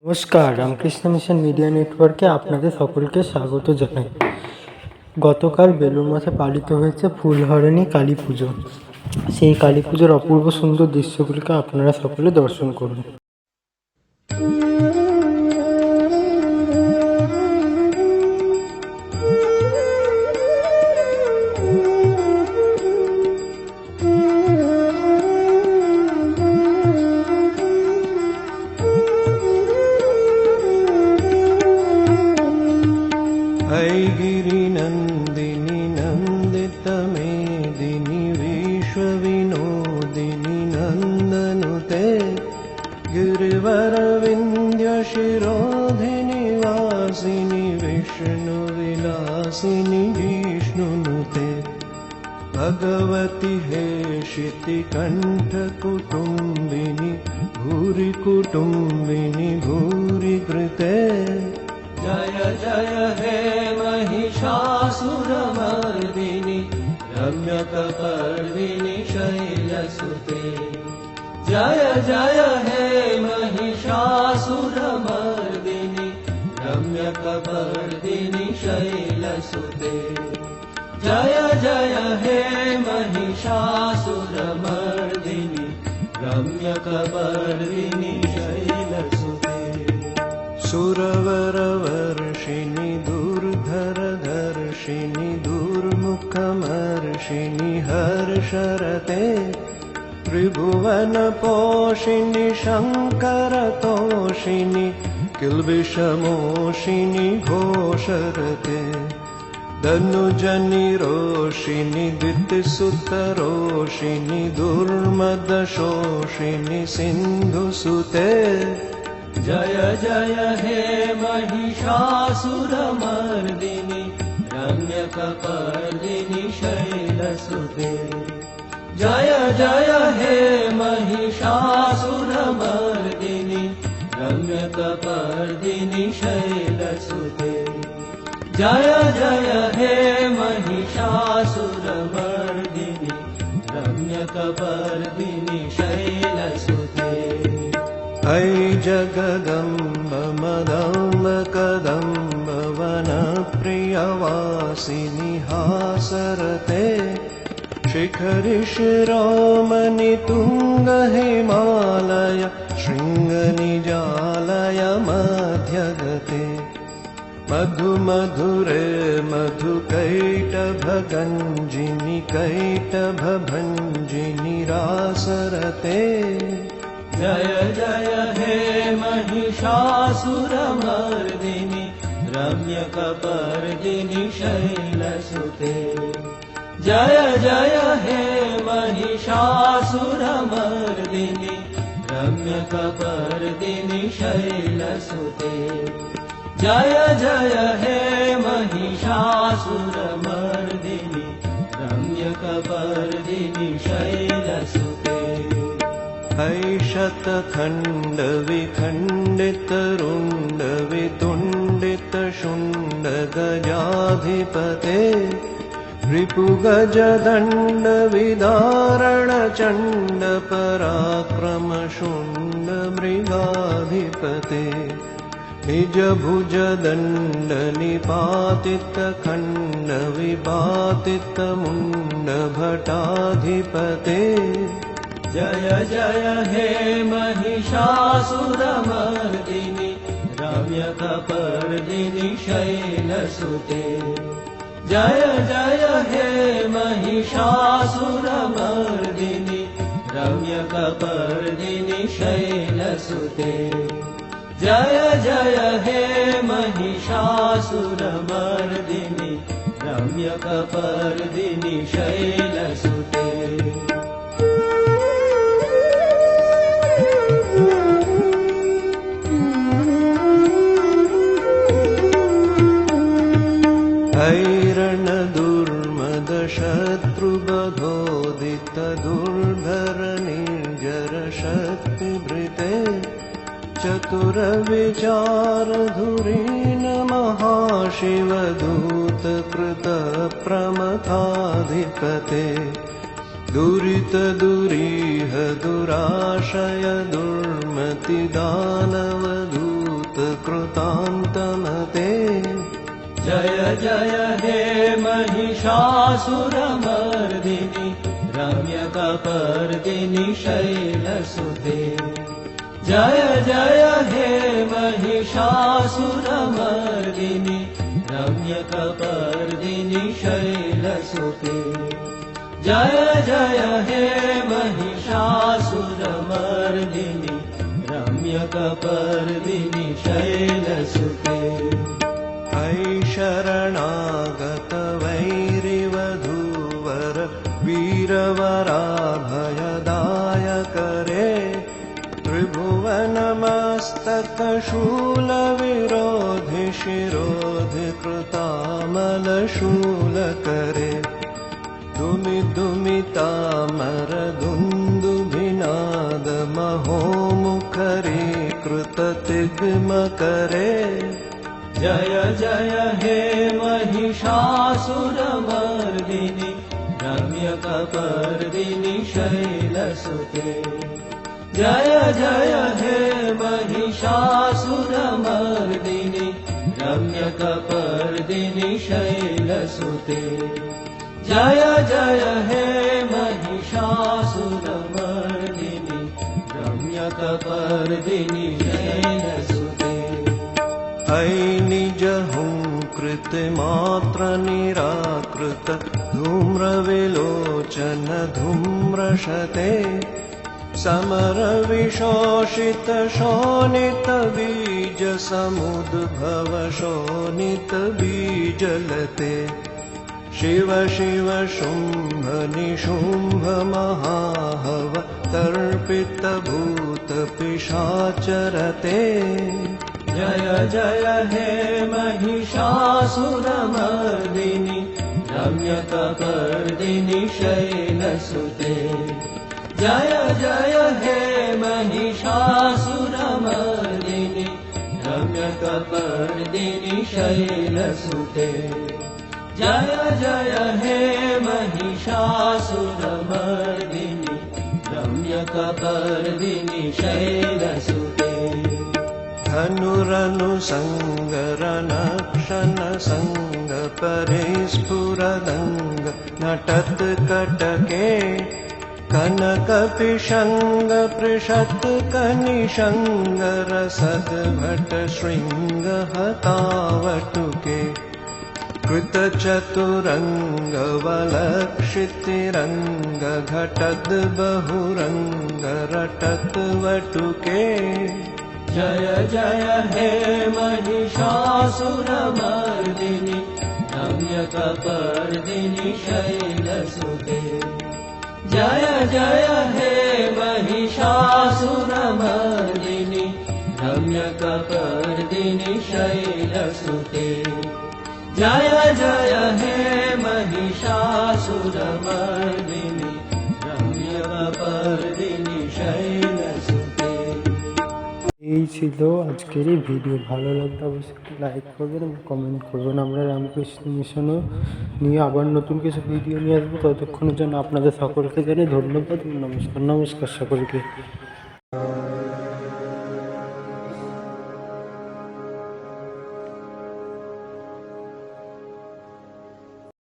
নমস্কার, Ramakrishna mission media নেটওয়ার্কে আপনাদের সকলকে স্বাগত জানাই। গতকাল বেলুড় মঠে পালিত হয়েছে ফুলহারণী কালী পুজো। সেই কালী পুজোর অপূর্ব সুন্দর দৃশ্যগুলিকে আপনারা সকলে দর্শন করুন। गिरिनन्दिनि नन्दितमेदिनि विश्वविनोदिनि नन्दनुते गिरिवरविन्द्यशिरोधिनि वासिनि विष्णुविलासिनि जिष्णुनुते भगवति हेशितिकण्ठकुटुम्बिनि भूरि कुटुम्बिनि भूरि कृते जय जय हे महिषासुरमर्दिनि रम्यकपर्दिनि शैलसुते जय जय हे महिषासुरमर्दिनि रम्यकपर्दिनि शैलसुते जय जय हे महिषासुरमर्दिनि रम्यकपर्दिनि शैलसुते सुरवरवर्षिणि दुर्धरधर्षिणि दुर्मुखमर्षिणि हर्षरते त्रिभुवनपोषिणि शङ्करतोषिणि किल्बिषमोषिणि घोषरते धनुजनिरोषिणि दितिसुतरोषिणि दुर्मदशोषिणि सिन्धुसुते जय जय हे महिषासुरमर्दिनि रम्यकपर्दिनि शैलसुते जय जय हे महिषासुरमर्दिनि रम्यकपर्दिनि शैलसुते जय जय हे महिषासुरमर्दिनि रम्यकपर्दिनि शैलसुते ऐ जगदम्ब मदम्ब कदम्ब वनप्रियवासिनि हासरते शिखरि शिरोमणि तुङ्ग हिमालय शृङ्गनिजालय मध्यगते मधु मधुरे मधुकैटभगञ्जिनि कैटभभञ्जिनि रासरते जय जय हे महिषासुरमर्दिनि रम्यकपर्दिनि शैलसुते जय जय हे महिषासुरमर्दिनि रम्यकपर्दिनि शैलसुते जय जय हे महिषासुरमर्दिनि रम्यकपर्दिनि शैलसुते ऐशतखण्डविखण्डितरुण्डवितुण्डितशुण्डगजाधिपते रिपुगजदण्डविदारणचण्डपराक्रमशुण्डमृगाधिपते निजभुजदण्डनिपातितखण्डविपातितमुण्डभटाधिपते जय जय हे महिषासुरमर्दिनि रम्यकपर्दिनि शैलसुते जय जय हे महिषासुरमर्दिनि रम्यकपर्दिनि शैलसुते जय जय हे महिषासुरमर्दिनि रम्यकपर्दिनि शैलसुते शत्रुबधोदितदुर्धरनिर्जरशक्तिभृते चतुरविचारधुरीन महाशिवदूतकृतप्रमथाधिपते दुरितदुरीह दुराशय दुर्मतिदानवदूत भूतकृतान्तमते जय जय हे महिषासुरमर्दिनि रम्यकपर्दिनि शैलसुते जय जय हे महिषासुरमर्दिनि रम्यकपर्दिनि शैलसुते जय जय हे महिषासुरमर्दिनि रम्यकपर्दिनि शैलसुते अयि शरणागत वैरिवधूवर वीरवराभयदायकरे त्रिभुवनमस्तकशूलविरोधि शिरोधि कृतामलशूलकरे दुमि दुमितामरदुन्दुभिनाद महोमुखरे कृततिग्मकरे जय जय हे महिषासुरमर्दिनि रम्यकपर्दिनि शैलसुते जय जय हे महिषासुरमर्दिनि रम्यकपर्दिनि शैलसुते जय जय हे महिषासुरमर्दिनि रम्यकपर्दिनि शैलसुते अयि निजहुङ्कृत मात्र निराकृत धूम्रविलोचन धूम्रशते समरविशोषित शोणित बीज समुद्भव शोणित बीजलते शिव शिव शुम्भ निशुम्भ महाहव तर्पित भूत पिशाचरते जय जय हे महिषासुरमर्दिनि रम्यकपर्दिनि शैलसुते जय जय हे महिषासुरमर्दिनि रम्यकपर्दिनि शैलसुते जय जय हे महिषासुरमर्दिनि रम्यकपर्दिनि शैलसुते धनुरनुसङ्गरनक्षन सङ्ग परे स्फुरदङ्ग नटत कटके कनकपिशङ्ग पृषत् कनिशङ्ग रसद भट शृङ्ग हतावटुके कृतचतुरङ्ग वलक्षितिरङ्ग घटद बहुरङ्ग रटत वटुके जय जय हे महिषासुरमर्दिनि रम्यकपर्दिनि शैलसुते जय जय हे महिषासुरमर्दिनि रम्यकपर्दिनि शैलसुते जय जय हे महिषासुरमर्दिनि रम्यकपर्दिनि शैलसुते। এই ছিল আজকের এই ভিডিও। ভালো লাগলে অবশ্যই লাইক করবেন এবং কমেন্ট করবেন। আমরা রামকৃষ্ণ মিশনও নিয়ে আবার নতুন কিছু ভিডিও নিয়ে আসবো। ততক্ষণের জন্য আপনাদের সকলকে জানাই ধন্যবাদ। নমস্কার সকলকে।